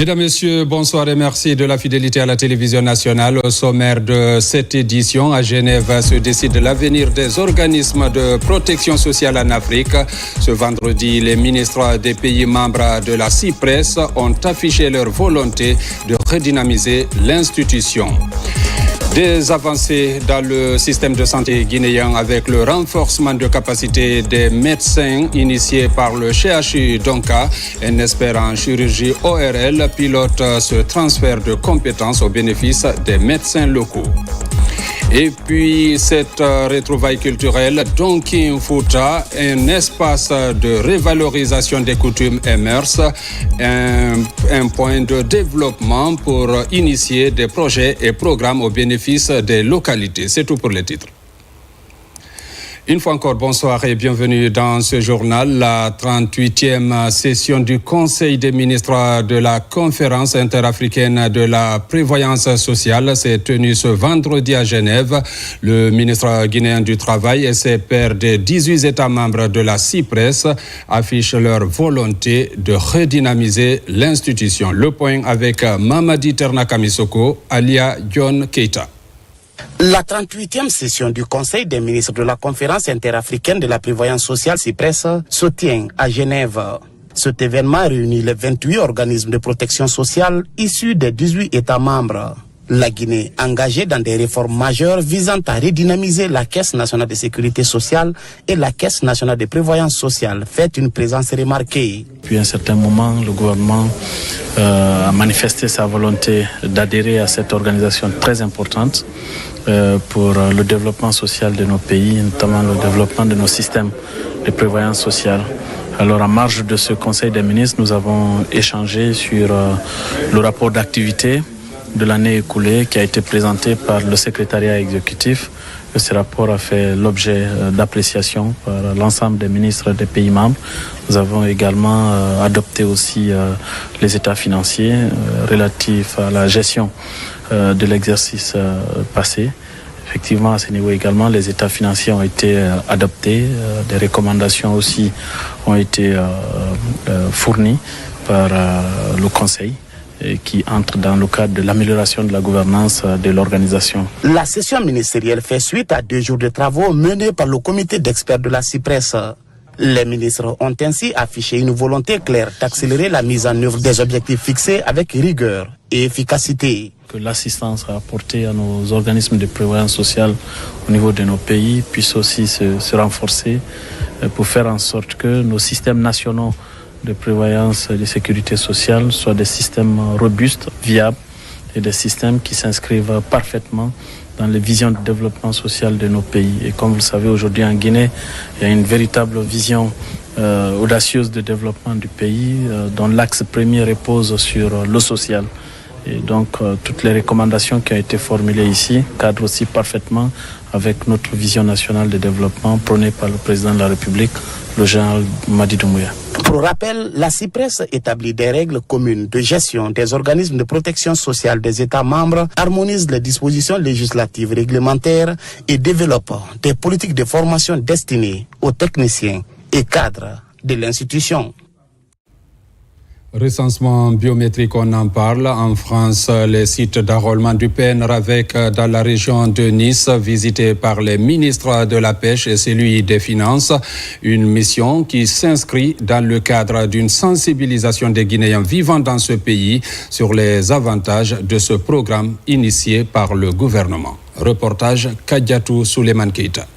Mesdames, Messieurs, bonsoir et merci de la fidélité à la télévision nationale. Au sommaire de cette édition, à Genève se décide l'avenir des organismes de protection sociale en Afrique. Ce vendredi, les ministres des pays membres de la CIPRES ont affiché leur volonté de redynamiser l'institution. Des avancées dans le système de santé guinéen avec le renforcement de capacité des médecins initié par le CHU Donka. Un expert en chirurgie ORL pilote ce transfert de compétences au bénéfice des médecins locaux. Et puis, cette retrouvaille culturelle, Donkin Fouta, un espace de revalorisation des coutumes et mœurs, un point de développement pour initier des projets et programmes au bénéfice des localités. C'est tout pour les titres. Une fois encore, bonsoir et bienvenue dans ce journal. La 38e session du Conseil des ministres de la Conférence interafricaine de la prévoyance sociale s'est tenue ce vendredi à Genève. Le ministre guinéen du Travail et ses pairs des 18 États membres de la CIPRES affichent leur volonté de redynamiser l'institution. Le point avec Mamadi Ternakamisoko, alia John Keita. La 38e session du Conseil des ministres de la Conférence interafricaine de la prévoyance sociale CIPRES se tient à Genève. Cet événement réunit les 28 organismes de protection sociale issus des 18 États membres. La Guinée, engagée dans des réformes majeures visant à redynamiser la Caisse nationale de sécurité sociale et la Caisse nationale de prévoyance sociale, fait une présence remarquée. Depuis un certain moment, le gouvernement a manifesté sa volonté d'adhérer à cette organisation très importante pour le développement social de nos pays, notamment le développement de nos systèmes de prévoyance sociale. Alors, en marge de ce Conseil des ministres, nous avons échangé sur le rapport d'activité de l'année écoulée qui a été présenté par le secrétariat exécutif. Ce rapport a fait l'objet d'appréciation par l'ensemble des ministres des pays membres. Nous avons également adopté aussi les états financiers relatifs à la gestion de l'exercice passé. Effectivement, à ce niveau également, les états financiers ont été adoptés. Des recommandations aussi ont été fournies par le Conseil, qui entre dans le cadre de l'amélioration de la gouvernance de l'organisation. La session ministérielle fait suite à 2 jours de travaux menés par le comité d'experts de la CIPRES. Les ministres ont ainsi affiché une volonté claire d'accélérer la mise en œuvre des objectifs fixés avec rigueur et efficacité. Que l'assistance apportée à nos organismes de prévoyance sociale au niveau de nos pays puisse aussi se renforcer pour faire en sorte que nos systèmes nationaux de prévoyance et de sécurité sociale soient des systèmes robustes, viables et des systèmes qui s'inscrivent parfaitement dans les visions de développement social de nos pays. Et comme vous le savez, aujourd'hui en Guinée, il y a une véritable vision audacieuse de développement du pays dont l'axe premier repose sur le social. Et donc, toutes les recommandations qui ont été formulées ici cadrent aussi parfaitement avec notre vision nationale de développement prônée par le président de la République, le général Mamadi Doumbouya. Pour rappel, la CIPRES établit des règles communes de gestion des organismes de protection sociale des États membres, harmonise les dispositions législatives réglementaires et développe des politiques de formation destinées aux techniciens et cadres de l'institution. Recensement biométrique, on en parle. En France, les sites d'enrôlement du PNRAVEC dans la région de Nice, visités par les ministres de la Pêche et celui des Finances. Une mission qui s'inscrit dans le cadre d'une sensibilisation des Guinéens vivant dans ce pays sur les avantages de ce programme initié par le gouvernement. Reportage Kadiatou Souleymane Keita.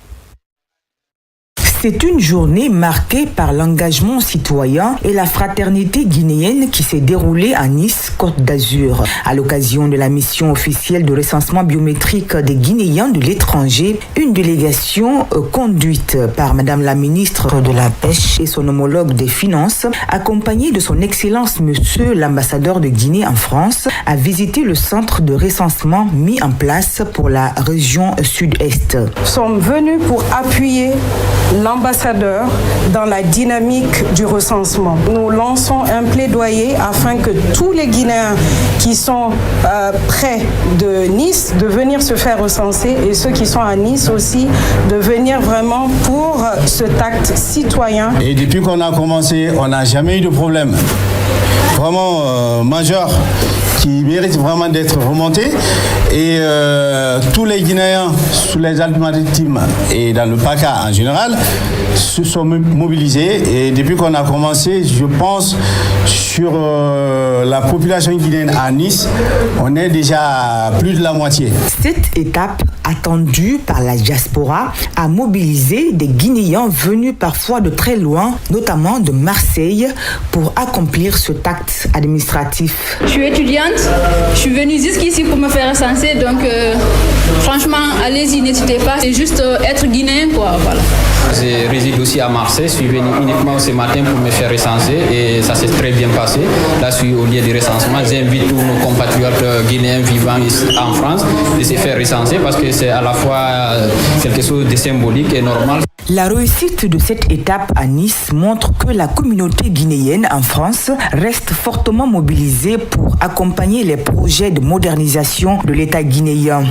C'est une journée marquée par l'engagement citoyen et la fraternité guinéenne qui s'est déroulée à Nice, Côte d'Azur. À l'occasion de la mission officielle de recensement biométrique des Guinéens de l'étranger, une délégation conduite par Madame la ministre de la Pêche et son homologue des Finances, accompagnée de son Excellence Monsieur l'ambassadeur de Guinée en France, a visité le centre de recensement mis en place pour la région sud-est. Nous sommes venus pour appuyer l'ambassadeur dans la dynamique du recensement. Nous lançons un plaidoyer afin que tous les Guinéens qui sont près de Nice de venir se faire recenser et ceux qui sont à Nice aussi de venir vraiment pour cet acte citoyen. Et depuis qu'on a commencé, on n'a jamais eu de problème. vraiment majeur qui mérite vraiment d'être remonté. Et tous les Guinéens sous les Alpes-Maritimes et dans le PACA en général se sont mobilisés. Et depuis qu'on a commencé, je pense, sur la population guinéenne à Nice, on est déjà à plus de la moitié. Cette étape attendue par la diaspora a mobilisé des Guinéens venus parfois de très loin, notamment de Marseille, pour accomplir cet acte administratif. Je suis étudiante, je suis venue jusqu'ici pour me faire recenser, donc franchement, allez-y, n'hésitez pas, c'est juste être guinéen, quoi, voilà. Je réside aussi à Marseille, je suis venu uniquement ce matin pour me faire recenser et ça s'est très bien passé. Là, je suis au lieu de recensement, j'invite tous nos compatriotes guinéens vivant ici en France de se faire recenser parce que c'est à la fois quelque chose de symbolique et normal. La réussite de cette étape à Nice montre que la communauté guinéenne en France reste fortement mobilisée pour accompagner les projets de modernisation de l'État guinéen.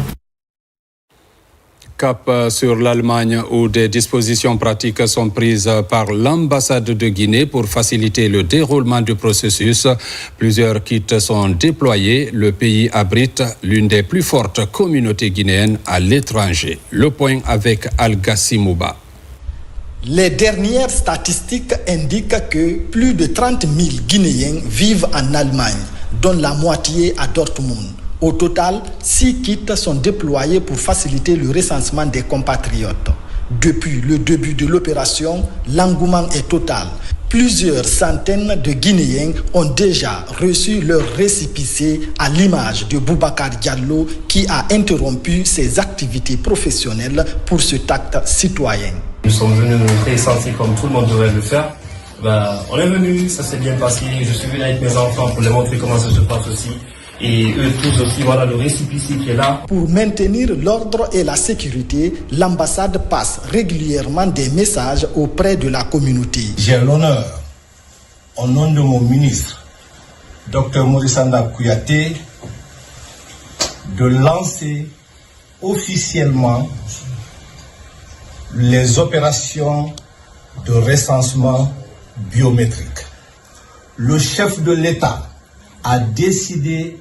Cap sur l'Allemagne où des dispositions pratiques sont prises par l'ambassade de Guinée pour faciliter le déroulement du processus. Plusieurs kits sont déployés. Le pays abrite l'une des plus fortes communautés guinéennes à l'étranger. Le point avec Al-Gassi Mouba. Les dernières statistiques indiquent que plus de 30 000 Guinéens vivent en Allemagne, dont la moitié à Dortmund. Au total, 6 kits sont déployés pour faciliter le recensement des compatriotes. Depuis le début de l'opération, l'engouement est total. Plusieurs centaines de Guinéens ont déjà reçu leur récépissé à l'image de Boubacar Diallo qui a interrompu ses activités professionnelles pour cet acte citoyen. Nous sommes venus nous recensés comme tout le monde devrait le faire. On est venus, ça s'est bien passé. Je suis venu avec mes enfants pour les montrer comment ça se passe aussi. Et eux tous aussi, voilà le récépissé qui est là. Pour maintenir l'ordre et la sécurité, l'ambassade passe régulièrement des messages auprès de la communauté. J'ai l'honneur, au nom de mon ministre, Dr Maurice Anda Kouyaté, de lancer officiellement les opérations de recensement biométrique. Le chef de l'État a décidé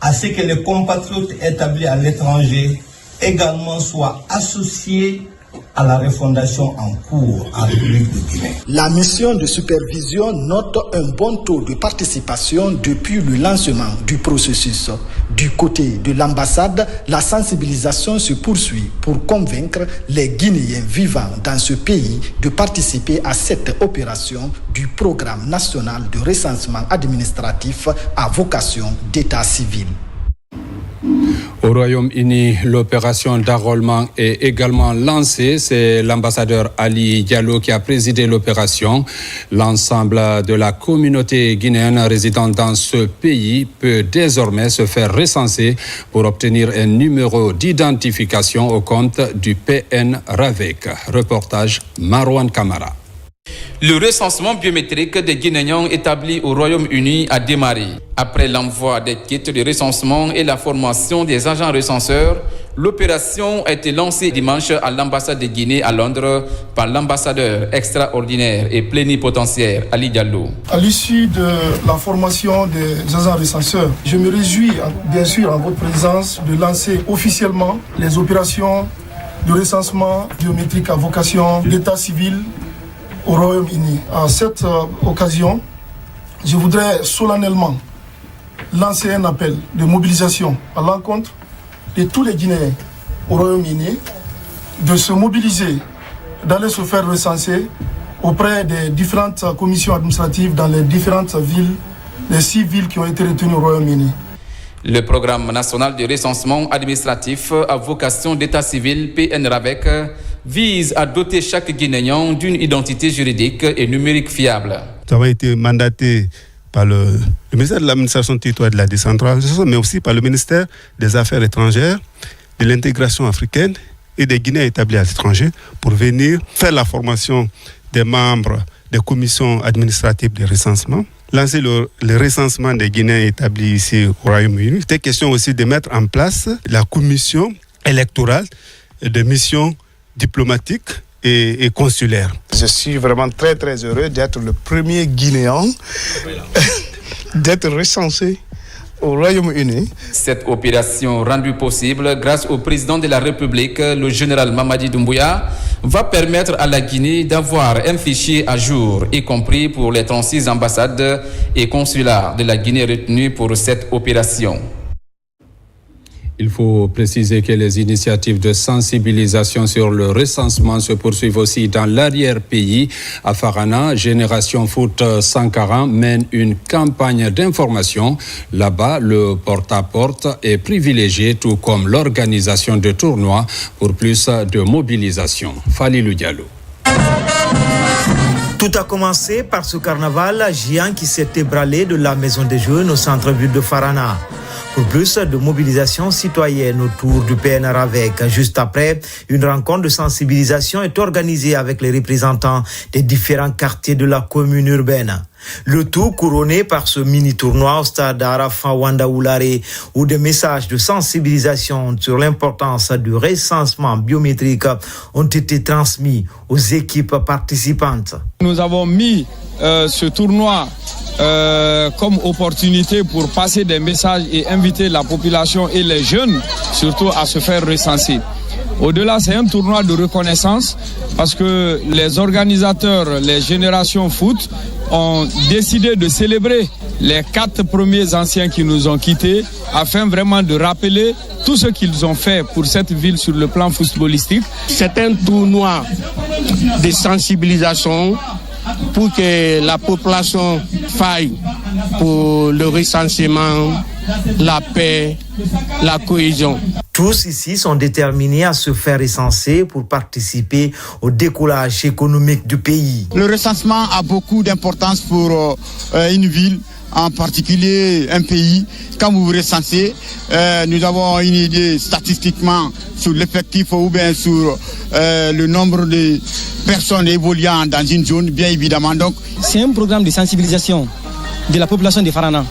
à ce que les compatriotes établis à l'étranger également soient associés à la refondation en cours en République de Guinée. La mission de supervision note un bon taux de participation depuis le lancement du processus. Du côté de l'ambassade, la sensibilisation se poursuit pour convaincre les Guinéens vivant dans ce pays de participer à cette opération du programme national de recensement administratif à vocation d'état civil. Au Royaume-Uni, l'opération d'enrôlement est également lancée. C'est l'ambassadeur Ali Diallo qui a présidé l'opération. L'ensemble de la communauté guinéenne résidant dans ce pays peut désormais se faire recenser pour obtenir un numéro d'identification au compte du PN RAVEC. Reportage Marwan Kamara. Le recensement biométrique des Guinéens établis au Royaume-Uni a démarré. Après l'envoi des kits de recensement et la formation des agents recenseurs, l'opération a été lancée dimanche à l'ambassade de Guinée à Londres par l'ambassadeur extraordinaire et plénipotentiaire Ali Diallo. À l'issue de la formation des agents recenseurs, je me réjouis bien sûr en votre présence de lancer officiellement les opérations de recensement biométrique à vocation d'état civil au Royaume-Uni. À cette occasion, je voudrais solennellement lancer un appel de mobilisation à l'encontre de tous les Guinéens au Royaume-Uni de se mobiliser, d'aller se faire recenser auprès des différentes commissions administratives dans les différentes villes, les 6 villes qui ont été retenues au Royaume-Uni. Le programme national de recensement administratif à vocation d'état civil PN-RAVEC vise à doter chaque Guinéen d'une identité juridique et numérique fiable. Ça a été mandaté par le ministère de l'administration territoriale de la décentralisation, mais aussi par le ministère des Affaires étrangères, de l'intégration africaine et des Guinéens établis à l'étranger pour venir faire la formation des membres des commissions administratives de recensement, lancer le recensement des Guinéens établis ici au Royaume-Uni. C'était question aussi de mettre en place la commission électorale de missions diplomatiques et consulaire. Je suis vraiment très très heureux d'être le premier Guinéen d'être recensé au Royaume-Uni. Cette opération rendue possible grâce au président de la République, le général Mamadi Doumbouya, va permettre à la Guinée d'avoir un fichier à jour, y compris pour les 36 ambassades et consulats de la Guinée retenus pour cette opération. Il faut préciser que les initiatives de sensibilisation sur le recensement se poursuivent aussi dans l'arrière-pays. À Farana, Génération Foot Sankara mène une campagne d'information. Là-bas, le porte-à-porte est privilégié, tout comme l'organisation de tournois pour plus de mobilisation. Falilou Diallo. Tout a commencé par ce carnaval géant qui s'est ébranlé de la maison des jeunes au centre-ville de Farana. Pour plus de mobilisation citoyenne autour du PNR-AVEC. Juste après, une rencontre de sensibilisation est organisée avec les représentants des différents quartiers de la commune urbaine. Le tout couronné par ce mini-tournoi au stade Arafat Wandaoulare où des messages de sensibilisation sur l'importance du recensement biométrique ont été transmis aux équipes participantes. Nous avons mis ce tournoi comme opportunité pour passer des messages et inviter la population et les jeunes surtout à se faire recenser. Au-delà, c'est un tournoi de reconnaissance parce que les organisateurs, les générations foot, ont décidé de célébrer les 4 premiers anciens qui nous ont quittés afin vraiment de rappeler tout ce qu'ils ont fait pour cette ville sur le plan footballistique. C'est un tournoi de sensibilisation pour que la population faille pour le recensement, la paix, la cohésion. Tous ici sont déterminés à se faire recenser pour participer au décollage économique du pays. Le recensement a beaucoup d'importance pour une ville, en particulier un pays. Quand vous vous recensez, nous avons une idée statistiquement sur l'effectif ou bien sur le nombre de personnes évoluant dans une zone, bien évidemment. Donc, c'est un programme de sensibilisation de la population de Farana.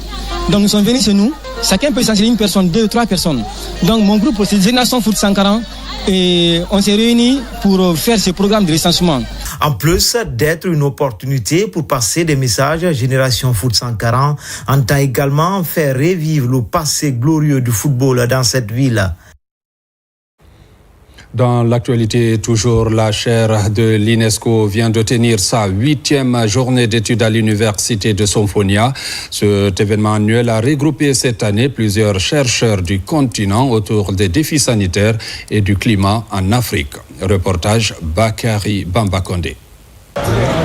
Donc nous sommes venus chez nous, chacun peut sensibiliser une personne, 2 ou 3 personnes. Donc mon groupe, c'est Génération Foot Sankara et on s'est réunis pour faire ce programme de recensement. En plus d'être une opportunité pour passer des messages, Génération Foot Sankara entend également faire revivre le passé glorieux du football dans cette ville. Dans l'actualité, toujours, la chaire de l'UNESCO vient de tenir sa 8e journée d'études à l'université de Sonfonia. Cet événement annuel a regroupé cette année plusieurs chercheurs du continent autour des défis sanitaires et du climat en Afrique. Reportage Bakari Bambakonde.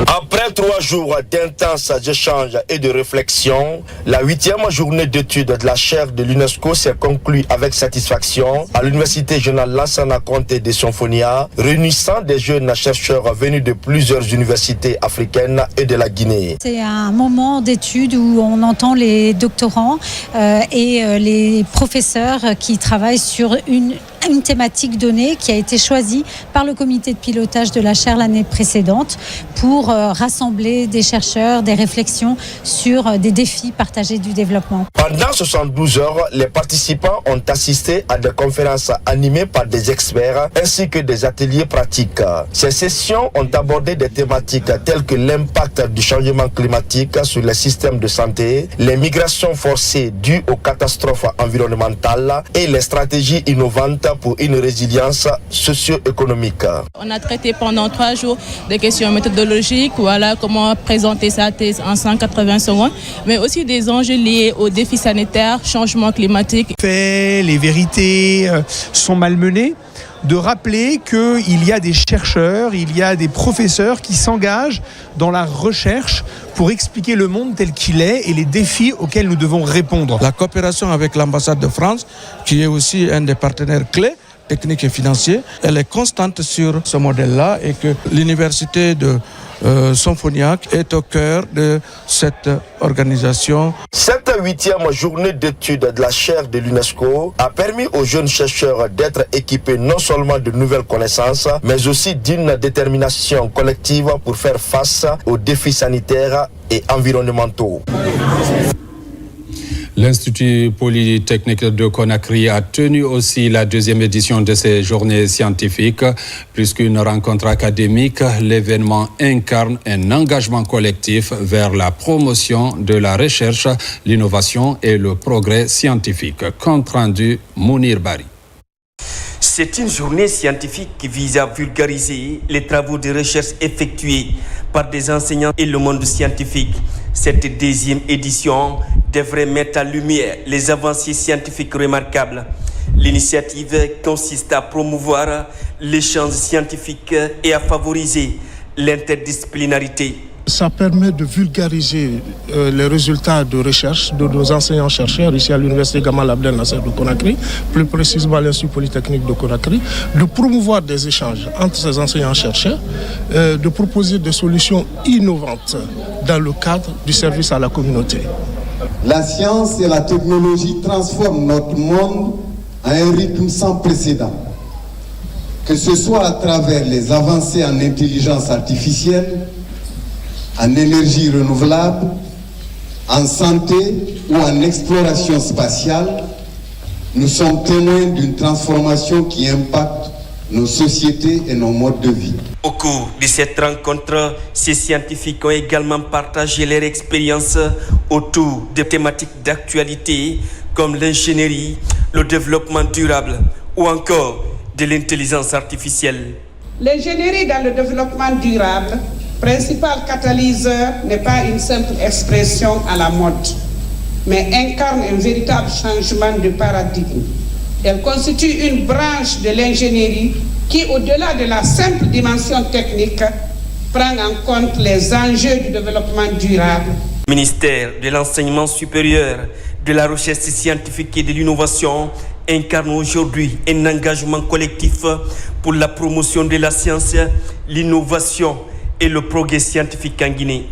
Après 3 jours d'intenses échanges et de réflexion, la 8e journée d'études de la chaire de l'UNESCO s'est conclue avec satisfaction à l'université régionale Lansana Conté de Sonfonia, réunissant des jeunes chercheurs venus de plusieurs universités africaines et de la Guinée. C'est un moment d'études où on entend les doctorants et les professeurs qui travaillent sur une thématique donnée qui a été choisie par le comité de pilotage de la chaire l'année précédente pour rassembler des chercheurs, des réflexions sur des défis partagés du développement. Pendant 72 heures, les participants ont assisté à des conférences animées par des experts ainsi que des ateliers pratiques. Ces sessions ont abordé des thématiques telles que l'impact du changement climatique sur les systèmes de santé, les migrations forcées dues aux catastrophes environnementales et les stratégies innovantes pour une résilience socio-économique. On a traité pendant 3 jours des questions méthodologiques, voilà comment présenter sa thèse en 180 secondes, mais aussi des enjeux liés aux défis sanitaires, changement climatique. Les vérités sont malmenées. De rappeler qu'il y a des chercheurs, il y a des professeurs qui s'engagent dans la recherche pour expliquer le monde tel qu'il est et les défis auxquels nous devons répondre. La coopération avec l'ambassade de France, qui est aussi un des partenaires clés, techniques et financiers, elle est constante sur ce modèle-là et que l'université de Sonfonia est au cœur de cette organisation. Cette 8e journée d'études de la chaire de l'UNESCO a permis aux jeunes chercheurs d'être équipés non seulement de nouvelles connaissances, mais aussi d'une détermination collective pour faire face aux défis sanitaires et environnementaux. L'Institut Polytechnique de Conakry a tenu aussi la deuxième édition de ses journées scientifiques. Plus qu'une rencontre académique, l'événement incarne un engagement collectif vers la promotion de la recherche, l'innovation et le progrès scientifique. Compte rendu Mounir Bari. C'est une journée scientifique qui vise à vulgariser les travaux de recherche effectués par des enseignants et le monde scientifique. Cette deuxième édition devrait mettre en lumière les avancées scientifiques remarquables. L'initiative consiste à promouvoir l'échange scientifique et à favoriser l'interdisciplinarité. Ça permet de vulgariser les résultats de recherche de nos enseignants-chercheurs ici à l'Université Gamal Abdel Nasser de Conakry, plus précisément à l'Institut Polytechnique de Conakry, de promouvoir des échanges entre ces enseignants-chercheurs, de proposer des solutions innovantes dans le cadre du service à la communauté. La science et la technologie transforment notre monde à un rythme sans précédent. Que ce soit à travers les avancées en intelligence artificielle, en énergie renouvelable, en santé ou en exploration spatiale, nous sommes témoins d'une transformation qui impacte nos sociétés et nos modes de vie. Au cours de cette rencontre, ces scientifiques ont également partagé leur expérience autour de thématiques d'actualité comme l'ingénierie, le développement durable ou encore de l'intelligence artificielle. L'ingénierie dans le développement durable, principal catalyseur, n'est pas une simple expression à la mode, mais incarne un véritable changement de paradigme. Elle constitue une branche de l'ingénierie qui, au-delà de la simple dimension technique, prend en compte les enjeux du développement durable. Le ministère de l'Enseignement supérieur, de la recherche scientifique et de l'innovation incarne aujourd'hui un engagement collectif pour la promotion de la science, l'innovation et le progrès scientifique en Guinée.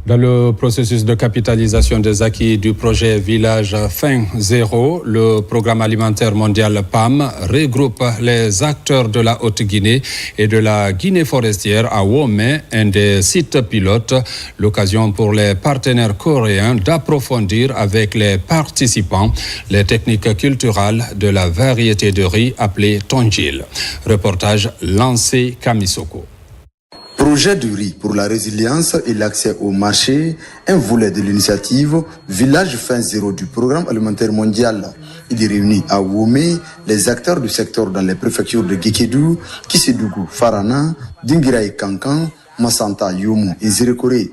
Dans le processus de capitalisation des acquis du projet Village Faim Zéro, le programme alimentaire mondial PAM regroupe les acteurs de la Haute-Guinée et de la Guinée forestière à Womé, un des sites pilotes, l'occasion pour les partenaires coréens d'approfondir avec les participants les techniques culturelles de la variété de riz appelée Tonjil. Reportage Lancé Kamisoko. Projet de riz pour la résilience et l'accès au marché, un volet de l'initiative Village Faim Zéro du programme alimentaire mondial. Il réunit à Womé les acteurs du secteur dans les préfectures de Guékédou, Kissidougou, Farana, Dingira et Kankan, Massanta, Yomo et Zérékoré.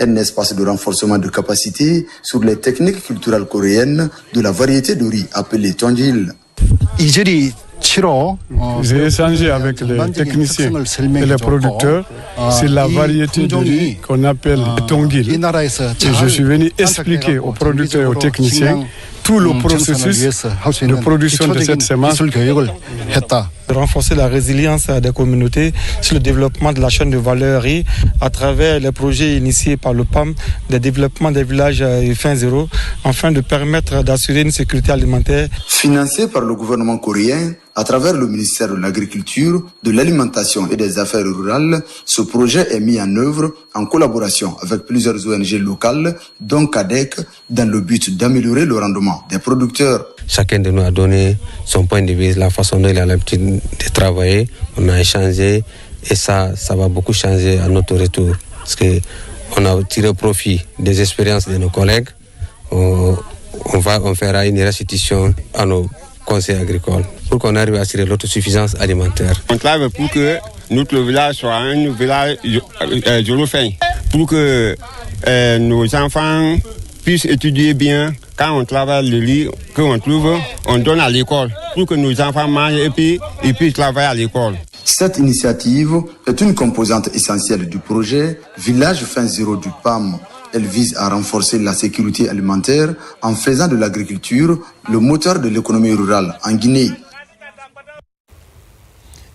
Un espace de renforcement de capacité sur les techniques culturelles coréennes de la variété de riz appelée Tonjil. J'ai échangé avec les techniciens et les producteurs sur la variété de riz qu'on appelle Tonjil. Et je suis venu expliquer aux producteurs et aux techniciens tout le processus de production de cette semence. Renforcer la résilience des communautés sur le développement de la chaîne de valeur riz à travers les projets initiés par le PAM de développement des villages Faim Zéro afin de permettre d'assurer une sécurité alimentaire. Financé par le gouvernement coréen à travers le ministère de l'Agriculture, de l'Alimentation et des Affaires rurales, ce projet est mis en œuvre en collaboration avec plusieurs ONG locales, dont CADEC, dans le but d'améliorer le rendement des producteurs. Chacun de nous a donné son point de vue, la façon dont il a l'habitude de travailler. On a échangé et ça va beaucoup changer à notre retour. Parce qu'on a tiré profit des expériences de nos collègues. On fera une restitution à nos conseils agricoles pour qu'on arrive à assurer l'autosuffisance alimentaire. On travaille pour que notre village soit un village faim, pour que nos enfants puissent étudier bien. Quand on travaille le riz qu'on trouve, on donne à l'école pour que nos enfants mangent et puis ils puissent travailler à l'école. Cette initiative est une composante essentielle du projet Village Faim Zéro du PAM. Elle vise à renforcer la sécurité alimentaire en faisant de l'agriculture le moteur de l'économie rurale en Guinée.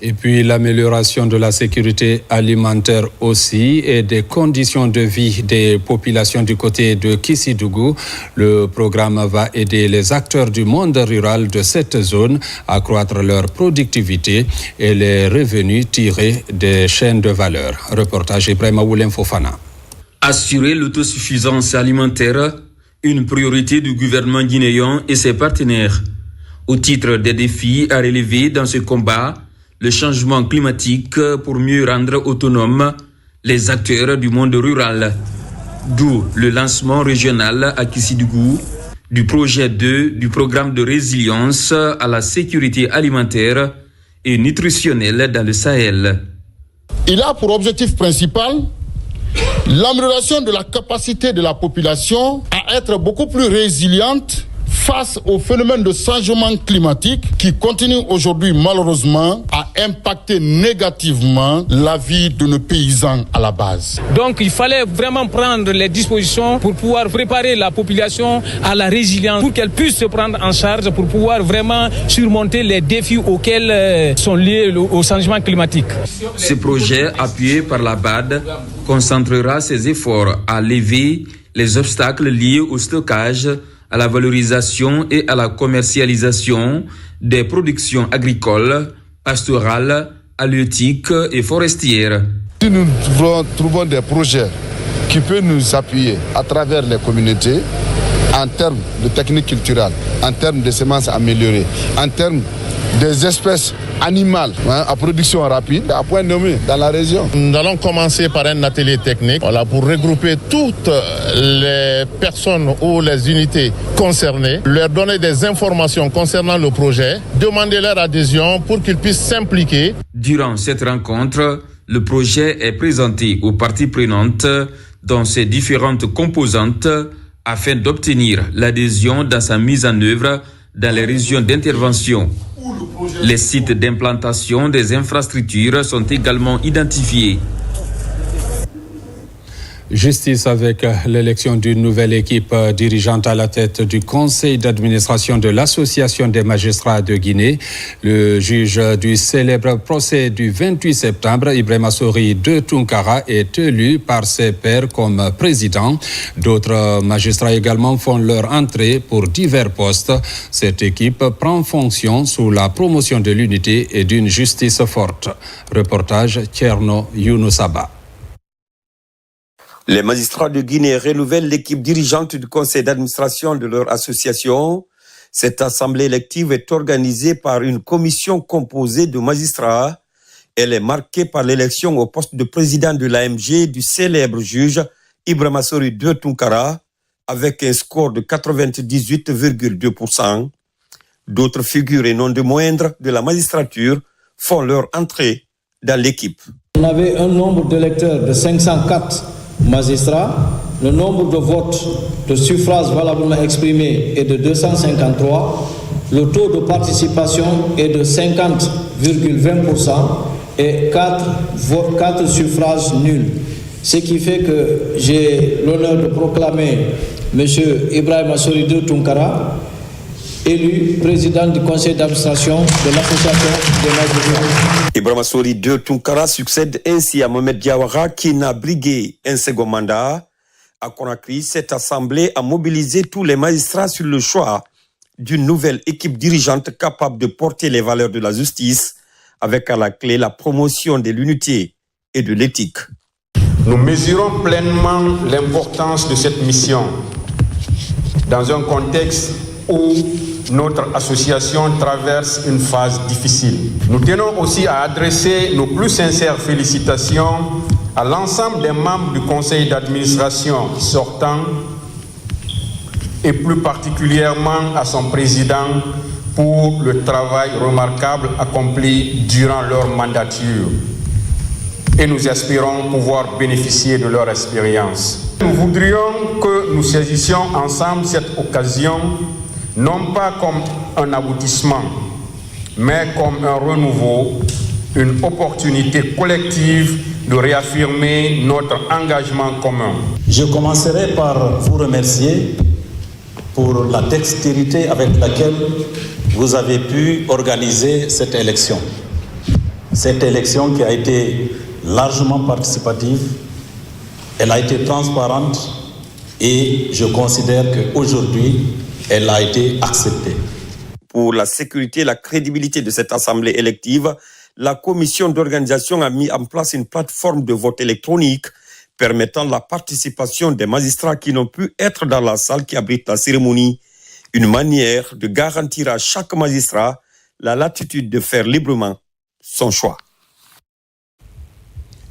Et puis l'amélioration de la sécurité alimentaire aussi et des conditions de vie des populations du côté de Kissidougou. Le programme va aider les acteurs du monde rural de cette zone à accroître leur productivité et les revenus tirés des chaînes de valeur. Reportage Ibrahima Woulem Fofana. Assurer l'autosuffisance alimentaire une priorité du gouvernement guinéen et ses partenaires. Au titre des défis à relever dans ce combat, le changement climatique pour mieux rendre autonomes les acteurs du monde rural. D'où le lancement régional à Kissidougou du projet 2 du programme de résilience à la sécurité alimentaire et nutritionnelle dans le Sahel. Il a pour objectif principal l'amélioration de la capacité de la population à être beaucoup plus résiliente face au phénomène de changement climatique qui continue aujourd'hui malheureusement à impacter négativement la vie de nos paysans à la base. Donc il fallait vraiment prendre les dispositions pour pouvoir préparer la population à la résilience, pour qu'elle puisse se prendre en charge, pour pouvoir vraiment surmonter les défis auxquels sont liés au changement climatique. Ce projet, appuyé par la BAD, concentrera ses efforts à lever les obstacles liés au stockage, à la valorisation et à la commercialisation des productions agricoles, pastorales, halieutiques et forestières. Si nous trouvons des projets qui peuvent nous appuyer à travers les communautés en termes de techniques culturelles, en termes de semences améliorées, en termes des espèces animales à production rapide, à point nommé dans la région. Nous allons commencer par un atelier technique pour regrouper toutes les personnes ou les unités concernées, leur donner des informations concernant le projet, demander leur adhésion pour qu'ils puissent s'impliquer. Durant cette rencontre, le projet est présenté aux parties prenantes dans ses différentes composantes afin d'obtenir l'adhésion dans sa mise en œuvre dans les régions d'intervention. Les sites d'implantation des infrastructures sont également identifiés. Justice avec l'élection d'une nouvelle équipe dirigeante à la tête du conseil d'administration de l'Association des magistrats de Guinée. Le juge du célèbre procès du 28 septembre, Ibrahima Sori de Tunkara, est élu par ses pairs comme président. D'autres magistrats également font leur entrée pour divers postes. Cette équipe prend fonction sous la promotion de l'unité et d'une justice forte. Reportage Tcherno Younoussaba. Les magistrats de Guinée renouvellent l'équipe dirigeante du conseil d'administration de leur association. Cette assemblée élective est organisée par une commission composée de magistrats. Elle est marquée par l'élection au poste de président de l'AMG du célèbre juge Ibrahima Sori de Tunkara avec un score de 98,2%. D'autres figures et non de moindres de la magistrature font leur entrée dans l'équipe. On avait un nombre d'électeurs de 504 magistrats, le nombre de votes de suffrages valablement exprimés est de 253, le taux de participation est de 50,20% et 4 suffrages nuls. Ce qui fait que j'ai l'honneur de proclamer M. Ibrahima Sori de Tunkara élu président du conseil d'administration de l'association des magistrats. Ibrahima Sori de Tunkara succède ainsi à Mohamed Diawara qui n'a brigué un second mandat. À Conakry, cette assemblée a mobilisé tous les magistrats sur le choix d'une nouvelle équipe dirigeante capable de porter les valeurs de la justice avec à la clé la promotion de l'unité et de l'éthique. Nous mesurons pleinement l'importance de cette mission dans un contexte où notre association traverse une phase difficile. Nous tenons aussi à adresser nos plus sincères félicitations à l'ensemble des membres du conseil d'administration sortant et plus particulièrement à son président pour le travail remarquable accompli durant leur mandature. Et nous espérons pouvoir bénéficier de leur expérience. Nous voudrions que nous saisissions ensemble cette occasion non pas comme un aboutissement, mais comme un renouveau, une opportunité collective de réaffirmer notre engagement commun. Je commencerai par vous remercier pour la dextérité avec laquelle vous avez pu organiser cette élection. Cette élection qui a été largement participative, elle a été transparente et je considère qu'aujourd'hui, elle a été acceptée. Pour la sécurité et la crédibilité de cette assemblée élective, la commission d'organisation a mis en place une plateforme de vote électronique permettant la participation des magistrats qui n'ont pu être dans la salle qui abrite la cérémonie. Une manière de garantir à chaque magistrat la latitude de faire librement son choix.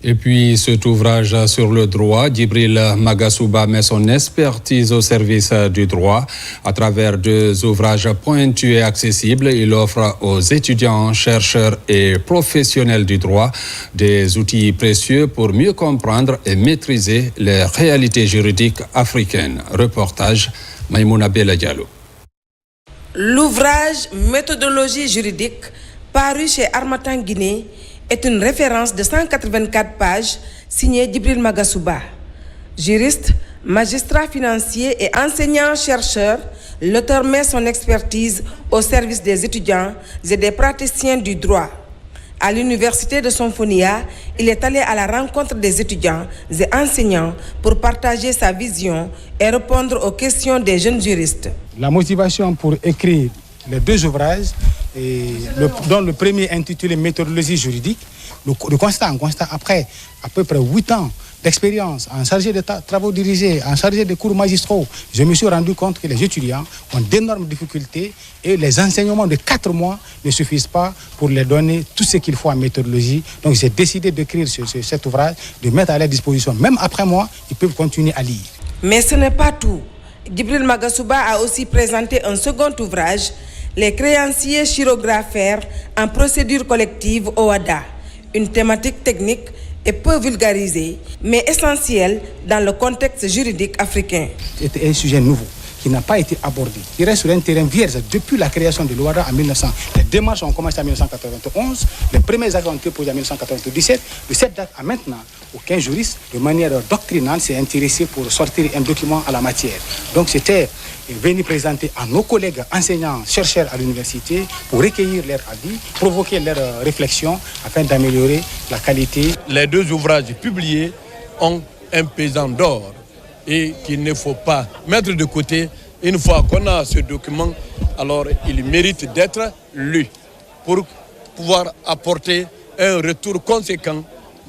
Et puis cet ouvrage sur le droit, Djibril Magasuba met son expertise au service du droit. À travers 2 ouvrages pointus et accessibles, il offre aux étudiants, chercheurs et professionnels du droit des outils précieux pour mieux comprendre et maîtriser les réalités juridiques africaines. Reportage Maïmouna Bella Diallo. L'ouvrage Méthodologie juridique, paru chez Harmattan Guinée, est une référence de 184 pages signée Djibril Magasuba. Juriste, magistrat financier et enseignant-chercheur, l'auteur met son expertise au service des étudiants et des praticiens du droit. À l'université de Sonfonia, il est allé à la rencontre des étudiants et enseignants pour partager sa vision et répondre aux questions des jeunes juristes. La motivation pour écrire les 2 ouvrages, dont le premier intitulé Méthodologie juridique, le constat après à peu près 8 ans d'expérience en chargé de travaux dirigés, en chargé de cours magistraux, je me suis rendu compte que les étudiants ont d'énormes difficultés et les enseignements de 4 mois ne suffisent pas pour leur donner tout ce qu'il faut en méthodologie. Donc j'ai décidé d'écrire cet ouvrage, de mettre à leur disposition. Même après moi, ils peuvent continuer à lire. Mais ce n'est pas tout. Djibril Magasuba a aussi présenté un second ouvrage, Les créanciers chirographaires en procédure collective OHADA, une thématique technique et peu vulgarisée, mais essentielle dans le contexte juridique africain. C'était un sujet nouveau qui n'a pas été abordé. Il reste sur un terrain vierge depuis la création de l'OHADA en 1900. Les démarches ont commencé en 1991, les premiers actes ont été posés en 1997. De cette date à maintenant, aucun juriste, de manière doctrinale, s'est intéressé pour sortir un document à la matière. Donc c'était venir présenter à nos collègues enseignants, chercheurs à l'université pour recueillir leurs avis, provoquer leurs réflexions afin d'améliorer la qualité. Les 2 ouvrages publiés ont un pesant d'or et qu'il ne faut pas mettre de côté. Une fois qu'on a ce document, alors il mérite d'être lu pour pouvoir apporter un retour conséquent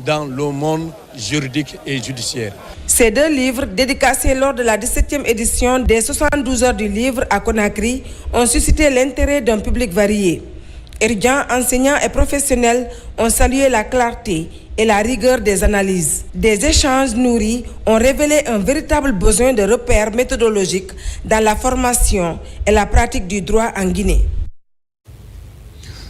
dans le monde juridique et judiciaire. Ces 2 livres, dédicacés lors de la 17e édition des 72 heures du livre à Conakry, ont suscité l'intérêt d'un public varié. Étudiants, enseignants et professionnels ont salué la clarté et la rigueur des analyses. Des échanges nourris ont révélé un véritable besoin de repères méthodologiques dans la formation et la pratique du droit en Guinée.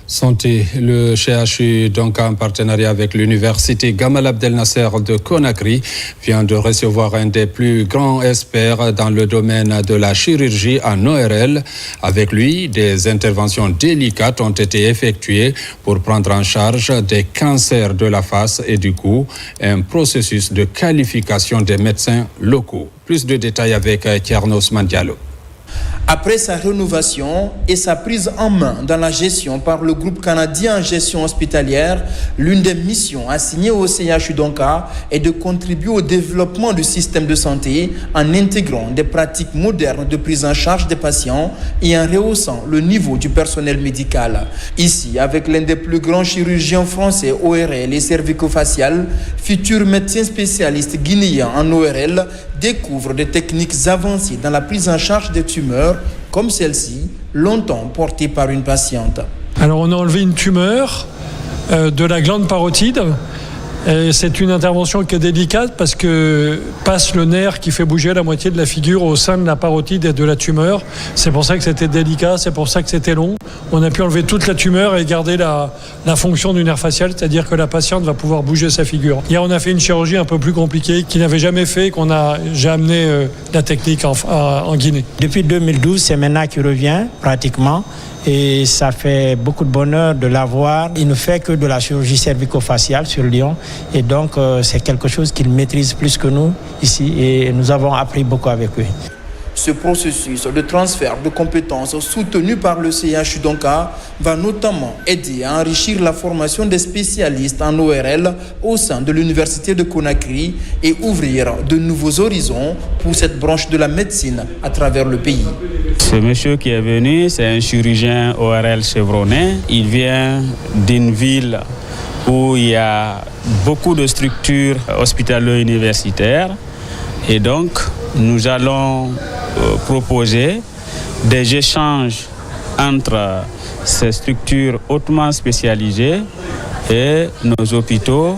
Santé, le CHU, donc en partenariat avec l'université Gamal Abdel Nasser de Conakry, vient de recevoir un des plus grands experts dans le domaine de la chirurgie en ORL. Avec lui, des interventions délicates ont été effectuées pour prendre en charge des cancers de la face et du cou, un processus de qualification des médecins locaux. Plus de détails avec Thiernos Mandialo. Après sa rénovation et sa prise en main dans la gestion par le groupe canadien en gestion hospitalière, l'une des missions assignées au CHU Donka est de contribuer au développement du système de santé en intégrant des pratiques modernes de prise en charge des patients et en rehaussant le niveau du personnel médical. Ici, avec l'un des plus grands chirurgiens français ORL et cervico-facial, futur médecin spécialiste guinéen en ORL découvre des techniques avancées dans la prise en charge des tumeurs, comme celle-ci, longtemps portée par une patiente. Alors on a enlevé une tumeur de la glande parotide. Et c'est une intervention qui est délicate parce que passe le nerf qui fait bouger la moitié de la figure au sein de la parotide et de la tumeur. C'est pour ça que c'était délicat, c'est pour ça que c'était long. On a pu enlever toute la tumeur et garder la fonction du nerf facial, c'est-à-dire que la patiente va pouvoir bouger sa figure. Hier, on a fait une chirurgie un peu plus compliquée qu'il n'avait jamais fait, j'ai amené la technique en Guinée. Depuis 2012, c'est maintenant qu'il revient pratiquement. Et ça fait beaucoup de bonheur de l'avoir. Il ne fait que de la chirurgie cervico-faciale sur Lyon. Et donc, c'est quelque chose qu'il maîtrise plus que nous ici. Et nous avons appris beaucoup avec lui. Ce processus de transfert de compétences soutenu par le CHU Donka va notamment aider à enrichir la formation des spécialistes en ORL au sein de l'université de Conakry et ouvrir de nouveaux horizons pour cette branche de la médecine à travers le pays. Ce monsieur qui est venu, c'est un chirurgien ORL chevronné. Il vient d'une ville où il y a beaucoup de structures hospitalo-universitaires. Et donc, nous allons proposer des échanges entre ces structures hautement spécialisées et nos hôpitaux,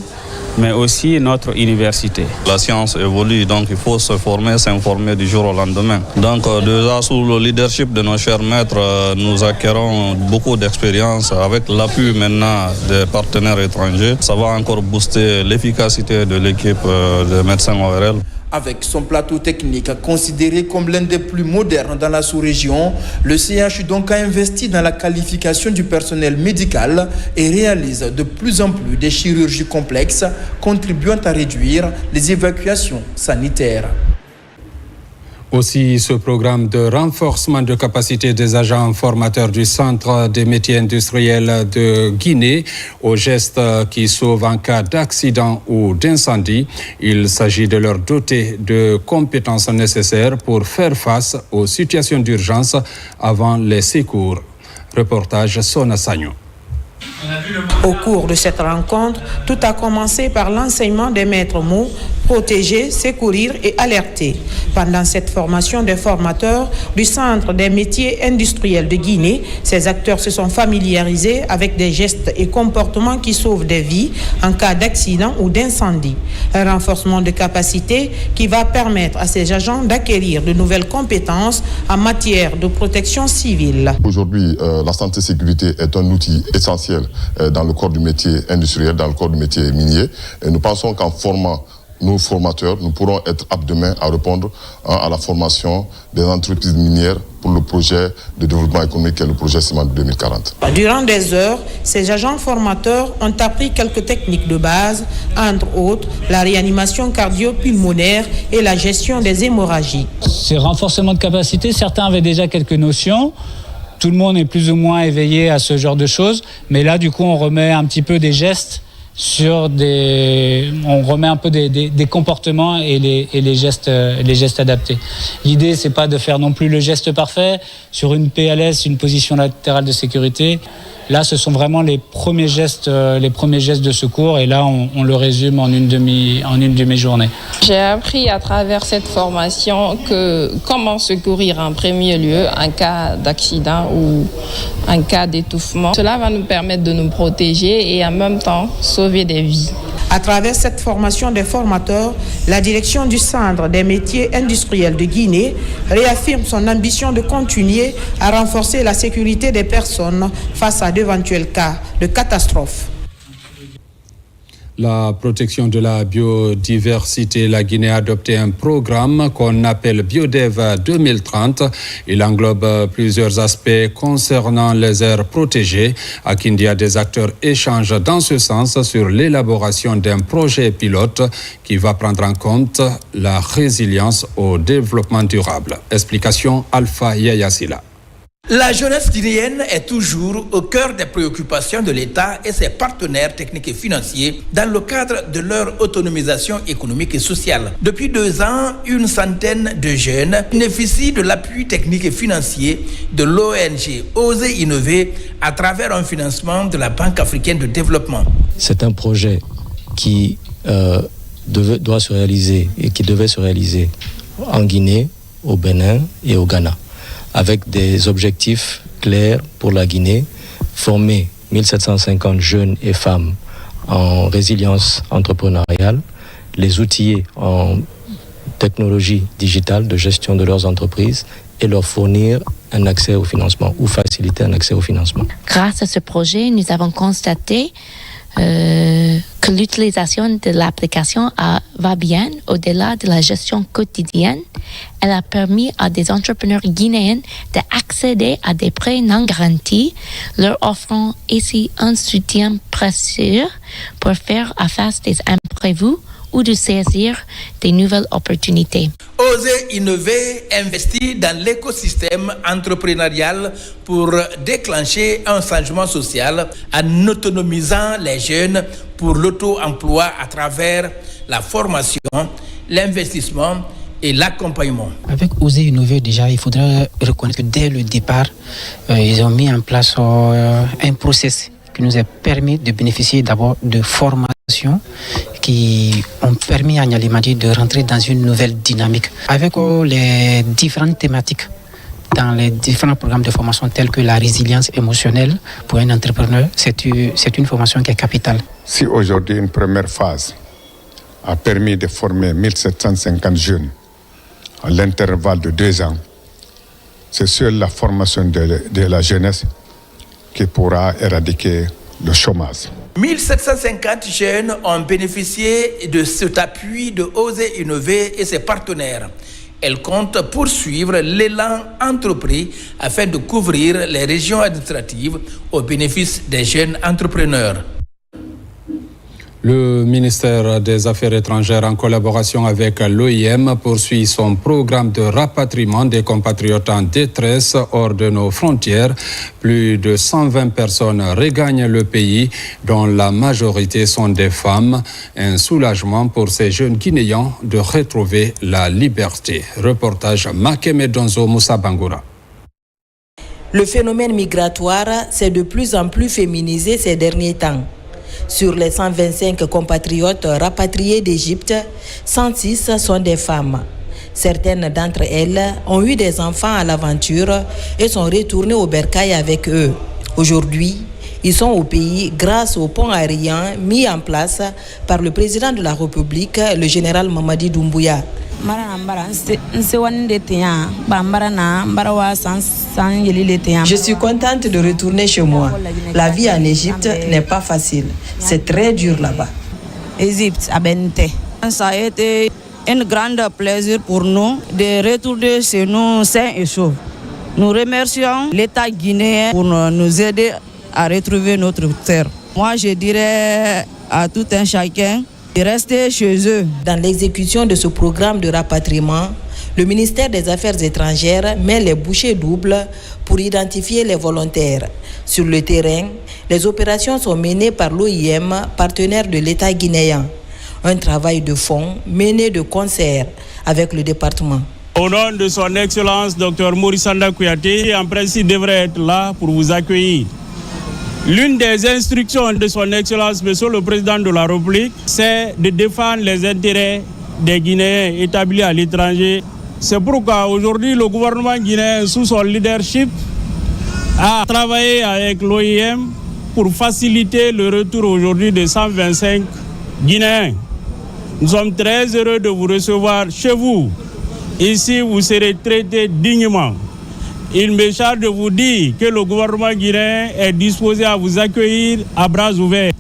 mais aussi notre université. La science évolue, donc il faut se former, s'informer du jour au lendemain. Donc déjà sous le leadership de nos chers maîtres, nous acquérons beaucoup d'expérience avec l'appui maintenant des partenaires étrangers. Ça va encore booster l'efficacité de l'équipe de médecins ORL. Avec son plateau technique considéré comme l'un des plus modernes dans la sous-région, le CHU donc a investi dans la qualification du personnel médical et réalise de plus en plus des chirurgies complexes, contribuant à réduire les évacuations sanitaires. Aussi, ce programme de renforcement de capacité des agents formateurs du Centre des métiers industriels de Guinée aux gestes qui sauvent en cas d'accident ou d'incendie. Il s'agit de leur doter de compétences nécessaires pour faire face aux situations d'urgence avant les secours. Reportage Sona Sagno. Au cours de cette rencontre, tout a commencé par l'enseignement des maîtres mots, protéger, secourir et alerter. Pendant cette formation des formateurs du Centre des métiers industriels de Guinée, ces acteurs se sont familiarisés avec des gestes et comportements qui sauvent des vies en cas d'accident ou d'incendie. Un renforcement de capacité qui va permettre à ces agents d'acquérir de nouvelles compétences en matière de protection civile. Aujourd'hui, la santé-sécurité est un outil essentiel dans le corps du métier industriel, dans le corps du métier minier. Et nous pensons qu'en formant nos formateurs, nous pourrons être aptes demain à répondre à la formation des entreprises minières pour le projet de développement économique qui est le projet CIMAN 2040. Durant des heures, ces agents formateurs ont appris quelques techniques de base, entre autres la réanimation cardio-pulmonaire et la gestion des hémorragies. Ces renforcements de capacité, certains avaient déjà quelques notions. Tout le monde est plus ou moins éveillé à ce genre de choses, mais là, du coup, on remet un petit peu des gestes on remet un peu des comportements et les gestes adaptés. L'idée, c'est pas de faire non plus le geste parfait sur une PLS, une position latérale de sécurité. Là, ce sont vraiment les premiers gestes de secours, et là, on le résume en une demi-journée. J'ai appris à travers cette formation comment secourir en premier lieu en cas d'accident ou en cas d'étouffement. Cela va nous permettre de nous protéger et en même temps sauver des vies. À travers cette formation des formateurs, la direction du Centre des métiers industriels de Guinée réaffirme son ambition de continuer à renforcer la sécurité des personnes face à d'éventuels cas de catastrophe. La protection de la biodiversité, la Guinée a adopté un programme qu'on appelle BioDev 2030. Il englobe plusieurs aspects concernant les aires protégées. À Kindia, des acteurs échangent dans ce sens sur l'élaboration d'un projet pilote qui va prendre en compte la résilience au développement durable. Explication Alpha Yayasila. La jeunesse guinéenne est toujours au cœur des préoccupations de l'État et ses partenaires techniques et financiers dans le cadre de leur autonomisation économique et sociale. Depuis 2 ans, une centaine de jeunes bénéficient de l'appui technique et financier de l'ONG Oser Innover à travers un financement de la Banque africaine de développement. C'est un projet qui doit se réaliser et qui devait se réaliser en Guinée, au Bénin et au Ghana, avec des objectifs clairs pour la Guinée, former 1750 jeunes et femmes en résilience entrepreneuriale, les outiller en technologie digitale de gestion de leurs entreprises et leur fournir un accès au financement ou faciliter un accès au financement. Grâce à ce projet, nous avons constaté que l'utilisation de l'application va bien au-delà de la gestion quotidienne. Elle a permis à des entrepreneurs guinéens d'accéder à des prêts non garantis, leur offrant ici un soutien précieux pour faire face des imprévus ou de saisir des nouvelles opportunités. Oser Innover investit dans l'écosystème entrepreneurial pour déclencher un changement social en autonomisant les jeunes pour l'auto-emploi à travers la formation, l'investissement et l'accompagnement. Avec Oser Innover, déjà, il faudra reconnaître que dès le départ, ils ont mis en place un process qui nous a permis de bénéficier d'abord de formations qui ont permis à Nialimadi de rentrer dans une nouvelle dynamique avec les différentes thématiques dans les différents programmes de formation tels que la résilience émotionnelle pour un entrepreneur. C'est une formation qui est capitale. Si aujourd'hui une première phase a permis de former 1750 jeunes à l'intervalle de 2 ans, c'est sur la formation de la jeunesse qui pourra éradiquer le chômage. 1750 jeunes ont bénéficié de cet appui de Oser Innover et ses partenaires. Elle compte poursuivre l'élan entrepris afin de couvrir les régions administratives au bénéfice des jeunes entrepreneurs. Le ministère des Affaires étrangères, en collaboration avec l'OIM, poursuit son programme de rapatriement des compatriotes en détresse hors de nos frontières. Plus de 120 personnes regagnent le pays, dont la majorité sont des femmes. Un soulagement pour ces jeunes Guinéens de retrouver la liberté. Reportage Makeme Donzo Moussa Bangoura. Le phénomène migratoire s'est de plus en plus féminisé ces derniers temps. Sur les 125 compatriotes rapatriés d'Égypte, 106 sont des femmes. Certaines d'entre elles ont eu des enfants à l'aventure et sont retournées au bercail avec eux. Aujourd'hui, ils sont au pays grâce au pont aérien mis en place par le président de la République, le général Mamadi Doumbouya. Je suis contente de retourner chez moi. La vie en Égypte n'est pas facile. C'est très dur là-bas. Ça a été un grand plaisir pour nous de retourner chez nous sains et saufs. Nous remercions l'État guinéen pour nous aider à retrouver notre terre. Moi, je dirais à tout un chacun de rester chez eux. Dans l'exécution de ce programme de rapatriement, le ministère des Affaires étrangères met les bouchées doubles pour identifier les volontaires. Sur le terrain, les opérations sont menées par l'OIM, partenaire de l'État guinéen. Un travail de fond mené de concert avec le département. Au nom de son Excellence, Dr Maurice Sanda Kouyaté, en principe devrait être là pour vous accueillir. L'une des instructions de son Excellence, Monsieur le Président de la République, c'est de défendre les intérêts des Guinéens établis à l'étranger. C'est pourquoi aujourd'hui le gouvernement guinéen, sous son leadership, a travaillé avec l'OIM pour faciliter le retour aujourd'hui de 125 Guinéens. Nous sommes très heureux de vous recevoir chez vous. Ici, vous serez traités dignement. Il me charge de vous dire que le gouvernement guinéen est disposé à vous accueillir à bras ouverts.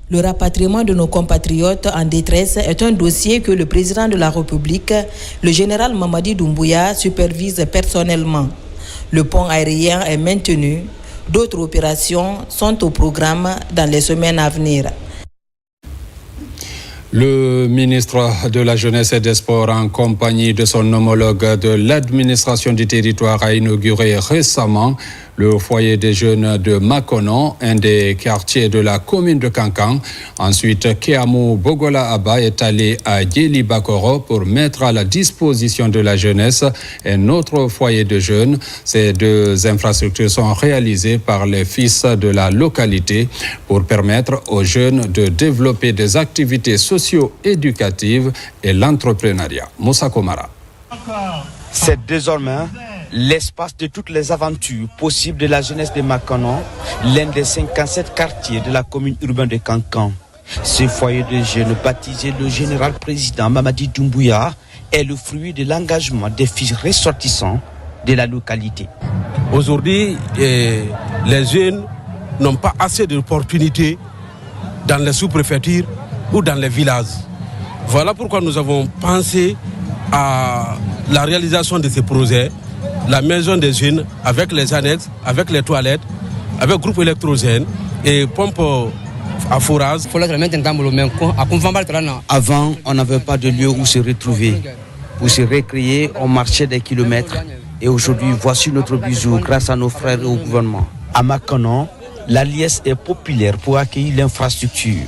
Le rapatriement de nos compatriotes en détresse est un dossier que le président de la République, le général Mamadi Doumbouya, supervise personnellement. Le pont aérien est maintenu. D'autres opérations sont au programme dans les semaines à venir. Le ministre de la Jeunesse et des Sports, en compagnie de son homologue de l'administration du territoire, a inauguré récemment le foyer des jeunes de Makonon, un des quartiers de la commune de Kankan. Ensuite, Keamou Bogola Abba est allé à Yeli Bakoro pour mettre à la disposition de la jeunesse un autre foyer de jeunes. Ces deux infrastructures sont réalisées par les fils de la localité pour permettre aux jeunes de développer des activités socio-éducatives et l'entrepreneuriat. Moussa Komara. C'est désormais l'espace de toutes les aventures possibles de la jeunesse de Makonon, l'un des 57 quartiers de la commune urbaine de Kankan. Ce foyer de jeunes baptisé le général président Mamadi Doumbouya est le fruit de l'engagement des fils ressortissants de la localité. Aujourd'hui, les jeunes n'ont pas assez d'opportunités dans les sous-préfectures ou dans les villages. Voilà pourquoi nous avons pensé à la réalisation de ces projets, la maison des jeunes avec les annexes, avec les toilettes, avec groupe électrogène et pompe à forage. Avant, on n'avait pas de lieu où se retrouver. Pour se récréer, on marchait des kilomètres. Et aujourd'hui, voici notre bisou grâce à nos frères au gouvernement. À Makonon, la liesse est populaire pour accueillir l'infrastructure.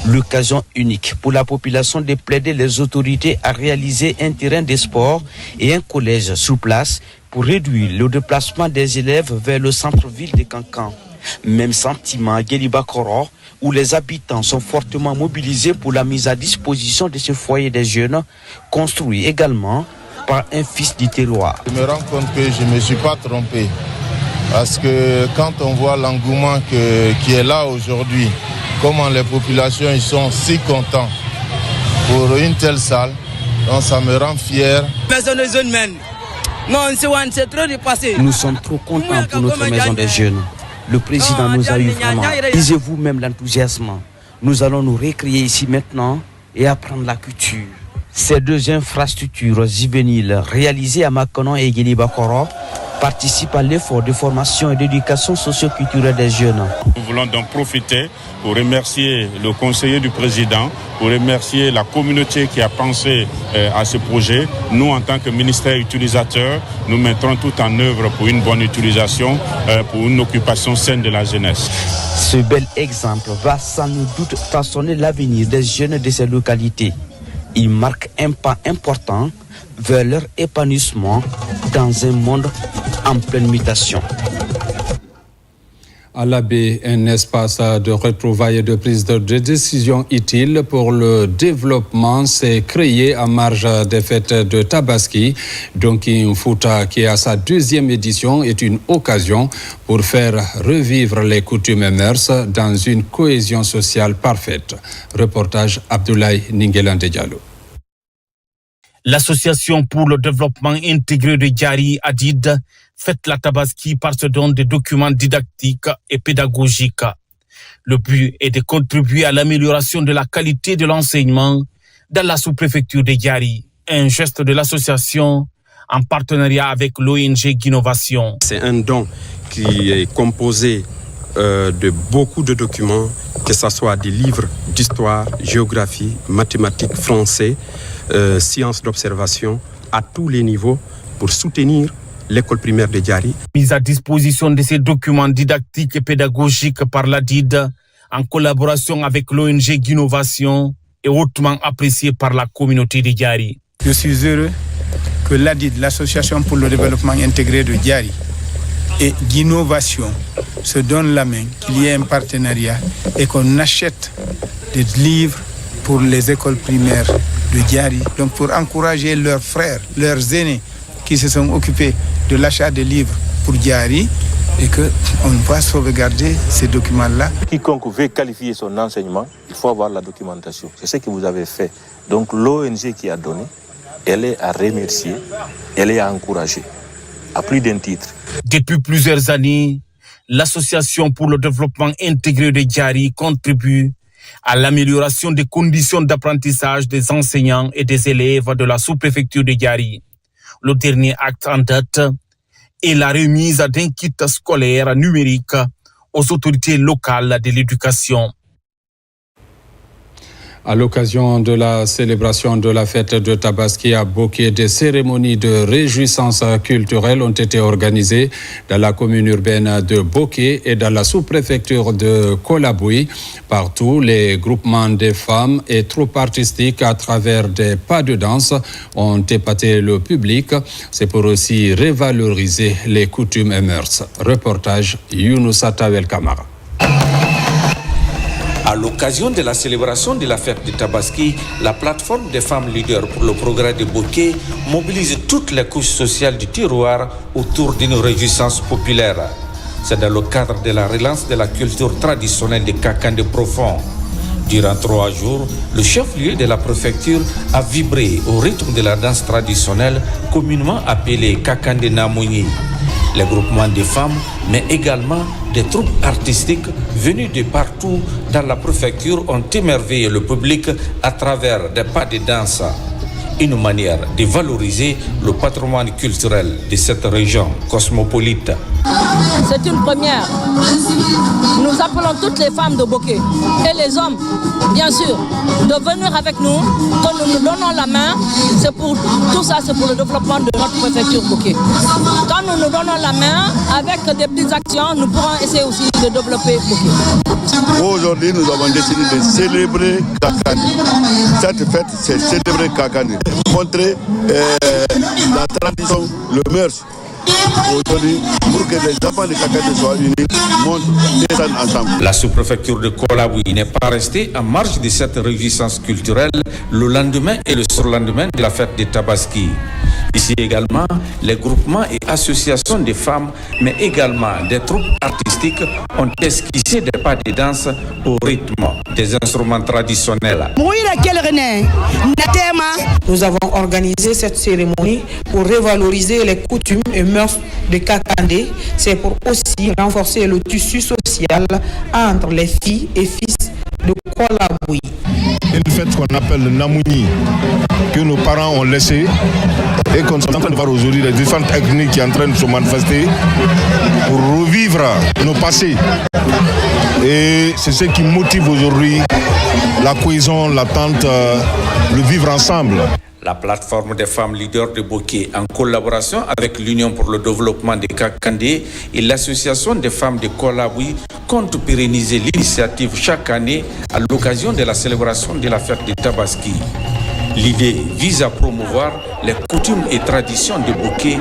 L'occasion unique pour la population de plaider les autorités à réaliser un terrain de sport et un collège sur place pour réduire le déplacement des élèves vers le centre-ville de Kankan. Même sentiment à Guéli-Bakoro, où les habitants sont fortement mobilisés pour la mise à disposition de ce foyer des jeunes, construit également par un fils du terroir. Je me rends compte que je ne me suis pas trompé. Parce que quand on voit l'engouement qui est là aujourd'hui, comment les populations ils sont si contents pour une telle salle, donc ça me rend fier. Nous sommes trop contents pour notre maison des jeunes. Le président nous a eu vraiment. Lisez-vous même l'enthousiasme. Nous allons nous récréer ici maintenant et apprendre la culture. Ces deux infrastructures juvéniles réalisées à Makonon et Guéli-Bakoro participent à l'effort de formation et d'éducation socio-culturelle des jeunes. Nous voulons donc profiter pour remercier le conseiller du président, pour remercier la communauté qui a pensé à ce projet. Nous, en tant que ministère utilisateur, nous mettrons tout en œuvre pour une bonne utilisation, pour une occupation saine de la jeunesse. Ce bel exemple va sans nul doute façonner l'avenir des jeunes de ces localités. Il marque un pas important vers leur épanouissement dans un monde en pleine mutation. À la baie, un espace de retrouvailles et de prise de décision utile pour le développement s'est créé à marge des fêtes de Tabaski. Donc, Mfuta, qui à sa 2e édition, est une occasion pour faire revivre les coutumes et mœurs dans une cohésion sociale parfaite. Reportage Abdoulaye Ningelande Diallo. L'association pour le développement intégré de Diary Adid fête la Tabaski par ce don de documents didactiques et pédagogiques. Le but est de contribuer à l'amélioration de la qualité de l'enseignement dans la sous-préfecture de Diary. Un geste de l'association en partenariat avec l'ONG Guinnovation. C'est un don qui est composé de beaucoup de documents, que ce soit des livres d'histoire, géographie, mathématiques, français, sciences d'observation, à tous les niveaux pour soutenir l'école primaire de Diary. Mise à disposition de ces documents didactiques et pédagogiques par l'ADID en collaboration avec l'ONG Guinnovation est hautement appréciée par la communauté de Diary. Je suis heureux que l'ADID, l'Association pour le développement intégré de Diary, et Guinnovation se donnent la main, qu'il y ait un partenariat et qu'on achète des livres pour les écoles primaires de Diary, donc pour encourager leurs frères, leurs aînés qui se sont occupés de l'achat des livres pour Diary et qu'on va sauvegarder ces documents-là. Quiconque veut qualifier son enseignement, il faut avoir la documentation. C'est ce que vous avez fait. Donc l'ONG qui a donné, elle est à remercier, elle est à encourager, à plus d'un titre. Depuis plusieurs années, l'Association pour le développement intégré de Diary contribue à l'amélioration des conditions d'apprentissage des enseignants et des élèves de la sous-préfecture de Diary. Le dernier acte en date est la remise d'un kit scolaire numérique aux autorités locales de l'éducation. À l'occasion de la célébration de la fête de Tabaski à Boké, des cérémonies de réjouissance culturelle ont été organisées dans la commune urbaine de Boké et dans la sous-préfecture de Kolaboui. Partout, les groupements des femmes et troupes artistiques à travers des pas de danse ont épaté le public. C'est pour aussi revaloriser les coutumes et mœurs. Reportage Younousa Tawel Kamara. À l'occasion de la célébration de la fête de Tabaski, la plateforme des femmes leaders pour le progrès de Boké mobilise toutes les couches sociales du terroir autour d'une réjouissance populaire. C'est dans le cadre de la relance de la culture traditionnelle de Kakande profond. Durant 3 jours, le chef-lieu de la préfecture a vibré au rythme de la danse traditionnelle communément appelée Kakande Namouni. Les groupements des femmes, mais également des troupes artistiques venues de partout dans la préfecture ont émerveillé le public à travers des pas de danse. Une manière de valoriser le patrimoine culturel de cette région cosmopolite. C'est une première. Nous appelons toutes les femmes de Boké et les hommes, bien sûr, de venir avec nous. Quand nous nous donnons la main, c'est pour tout ça, c'est pour le développement de notre préfecture Boké. Quand nous nous donnons la main, avec des petites actions, nous pourrons essayer aussi de développer Boké. Aujourd'hui, nous avons décidé de célébrer Kakande. Cette fête, c'est célébrer Kakande. Montrer la tradition, le mœurs aujourd'hui pour que les enfants de Kakandé soient unis, montrent et s'en ensemble. La sous-préfecture de Kolaboui n'est pas restée en marge de cette réjouissance culturelle le lendemain et le surlendemain de la fête de Tabaski. Ici également, les groupements et associations de femmes, mais également des troupes artistiques ont esquissé des pas de danse au rythme des instruments traditionnels. Nous avons organisé cette cérémonie pour revaloriser les coutumes et mœurs de Kakandé. C'est pour aussi renforcer le tissu social entre les filles et fils de Kolaboui. Une fête qu'on appelle le Namouni, que nos parents ont laissé et qu'on est en train de voir aujourd'hui, les différentes ethnies qui sont en train de se manifester pour revivre nos passés. Et c'est ce qui motive aujourd'hui la cohésion, l'attente, le vivre ensemble. La plateforme des femmes leaders de Boké, en collaboration avec l'Union pour le développement de Kakandé et l'Association des femmes de Kolaboui, compte pérenniser l'initiative chaque année à l'occasion de la célébration de la fête de Tabaski. L'idée vise à promouvoir les coutumes et traditions de Boké.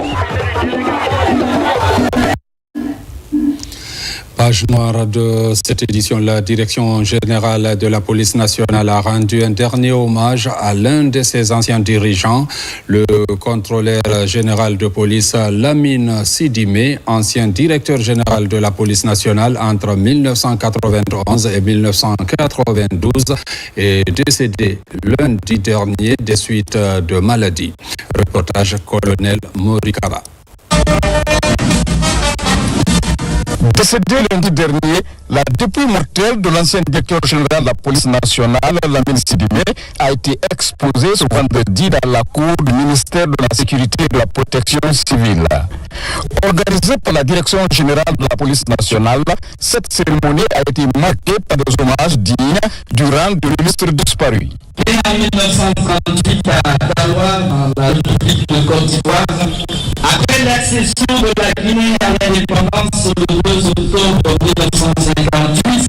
Page noire de cette édition, la Direction générale de la police nationale a rendu un dernier hommage à l'un de ses anciens dirigeants, le contrôleur général de police Lamine Sidimé, ancien directeur général de la police nationale entre 1991 et 1992, est décédé lundi dernier des suites de maladie. Reportage colonel Morikaba. Décédé lundi dernier, la dépouille mortelle de l'ancien directeur général de la police nationale, Lamine Sidimé, a été exposée ce vendredi dans la cour du ministère de la Sécurité et de la Protection civile. Organisée par la direction générale de la police nationale, cette cérémonie a été marquée par des hommages dignes du rang de ministre disparu. En 1938 à Garoua, dans la République de Côte d'Ivoire, après l'accession de la Guinée à l'indépendance le 2 octobre 1958,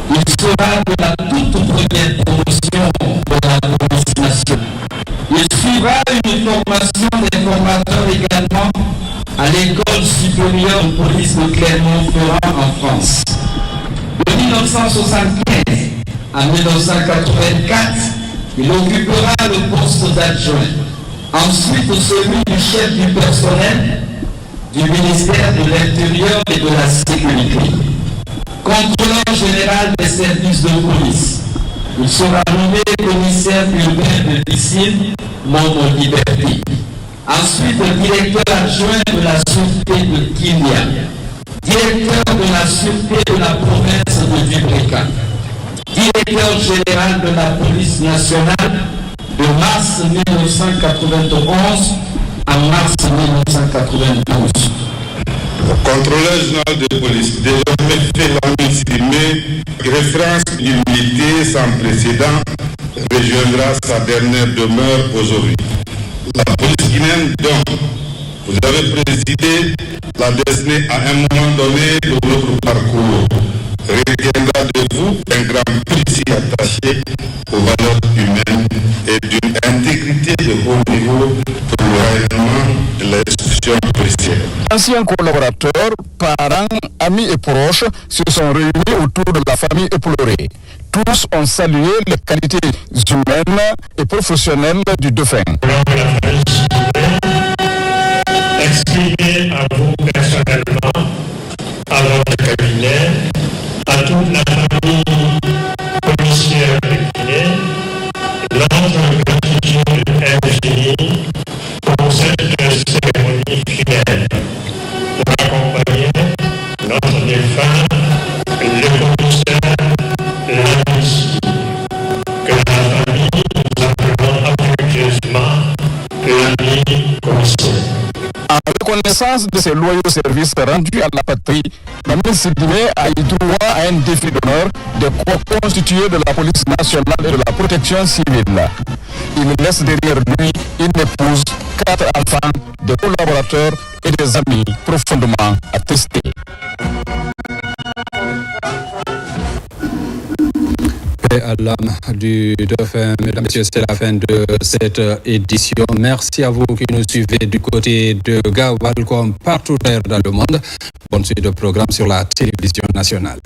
il sera de la toute première promotion de la police nationale. Il suivra une formation d'informateur également à l'école supérieure de police de Clermont-Ferrand en France. De 1975 à 1984, il occupera le poste d'adjoint. Ensuite, celui du chef du personnel du ministère de l'Intérieur et de la Sécurité. Contrôleur général des services de police. Il sera nommé commissaire urbain de Vicine, Montmo-Liberté. Ensuite, directeur adjoint de la sûreté de Kilia. Directeur de la sûreté de la province de Dubreka. Directeur général de la police nationale de mars 1991 à mars 1992. Le contrôleur général de police, désormais fait Lamine Sidimé, référence d'humilité sans précédent, rejoindra sa dernière demeure aujourd'hui. La police guinéenne, donc, vous avez présidé la destinée à un moment donné de votre parcours, retiendra de vous un grand précis attaché aux valeurs humaines et d'une intégrité de haut niveau pour le rayonnement de l'institution policière. Anciens collaborateurs, parents, amis et proches se sont réunis autour de la famille éplorée. Tous ont salué les qualités humaines et professionnelles du défunt. Exprimer à vous personnellement, à votre cabinet, à toute la famille policière de Guinée, notre gratitude infinie pour cette cérémonie funèbre, pour accompagner notre défunt, le commissaire Lamine Sidimé, que la famille nous appelons affectueusement l'ami commissaire. En reconnaissance de ses loyaux services rendus à la patrie, Lamine Sidimé a eu droit à un défi d'honneur de co-constitué de la police nationale et de la protection civile. Il laisse derrière lui une épouse, 4 enfants, des collaborateurs et des amis profondément attestés. Paix à l'âme du défunt. Mesdames et messieurs, c'est la fin de cette édition. Merci à vous qui nous suivez du côté de Gawal comme partout ailleurs dans le monde. Bonne suite de programme sur la télévision nationale.